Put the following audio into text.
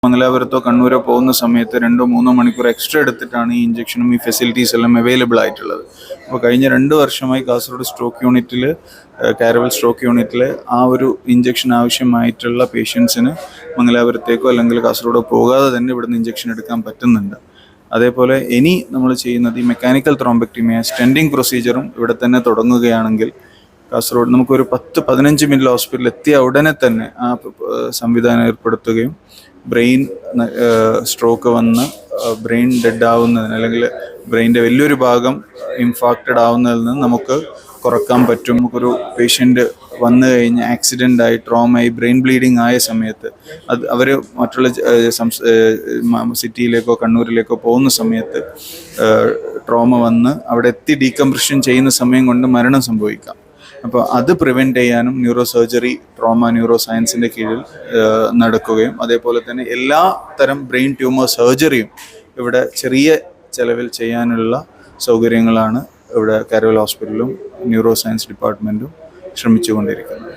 മംഗലാപുരത്തോ കണ്ണൂരോ പോകുന്ന സമയത്ത് 2-3 മണിക്കൂർ എക്സ്ട്രാ എടുത്തിട്ടാണ് ഈ ഇഞ്ചക്ഷനും ഈ ഫെസിലിറ്റീസ് എല്ലാം അവൈലബിൾ ആയിട്ടുള്ളത്. അപ്പോൾ കഴിഞ്ഞ 2 വർഷമായി കാസർഗോഡ് സ്ട്രോക്ക് യൂണിറ്റിൽ, കാരവൽ സ്ട്രോക്ക് യൂണിറ്റിൽ ആ ഒരു ഇഞ്ചക്ഷൻ ആവശ്യമായിട്ടുള്ള പേഷ്യൻസിന് മംഗലാപുരത്തേക്കോ അല്ലെങ്കിൽ കാസർഗോഡോ പോകാതെ തന്നെ ഇവിടുന്ന് ഇഞ്ചക്ഷൻ എടുക്കാൻ പറ്റുന്നുണ്ട്. അതേപോലെ ഇനി നമ്മൾ ചെയ്യുന്നത് ഈ മെക്കാനിക്കൽ ത്രോംബക്ടമി സ്റ്റെൻഡിങ് പ്രൊസീജിയറും ഇവിടെ തന്നെ തുടങ്ങുകയാണെങ്കിൽ കാസർഗോഡ് നമുക്കൊരു 10-15 മിനിറ്റ് ഹോസ്പിറ്റലിൽ എത്തിയ ഉടനെ തന്നെ ആ സംവിധാനം ഏർപ്പെടുത്തുകയും ബ്രെയിൻ സ്ട്രോക്ക് വന്ന് ബ്രെയിൻ ഡെഡ് ആവുന്നതിന് അല്ലെങ്കിൽ ബ്രെയിൻ്റെ വലിയൊരു ഭാഗം ഇൻഫാക്റ്റഡ് ആവുന്നതിൽ നിന്ന് നമുക്ക് കുറക്കാൻ പറ്റും. നമുക്കൊരു പേഷ്യൻ്റ് വന്നു കഴിഞ്ഞ് ആക്സിഡൻ്റായി ട്രോമായി ബ്രെയിൻ ബ്ലീഡിങ് ആയ സമയത്ത് അവർ മറ്റുള്ള സിറ്റിയിലേക്കോ കണ്ണൂരിലേക്കോ പോകുന്ന സമയത്ത് ട്രോമ വന്ന് അവിടെ എത്തി ഡീകംപ്രഷൻ ചെയ്യുന്ന സമയം കൊണ്ട് മരണം സംഭവിക്കാം. അപ്പോൾ അത് പ്രിവെൻറ്റ് ചെയ്യാനും ന്യൂറോ സർജറി ട്രോമ ന്യൂറോ സയൻസിൻ്റെ കീഴിൽ നടക്കുകയും അതേപോലെ തന്നെ എല്ലാ തരം ബ്രെയിൻ ട്യൂമർ സർജറിയും ഇവിടെ ചെറിയ ചെലവിൽ ചെയ്യാനുള്ള സൗകര്യങ്ങളാണ് ഇവിടെ കാരവൽ ഹോസ്പിറ്റലും ന്യൂറോ സയൻസ് ഡിപ്പാർട്ട്മെൻറ്റും ശ്രമിച്ചുകൊണ്ടിരിക്കുന്നത്.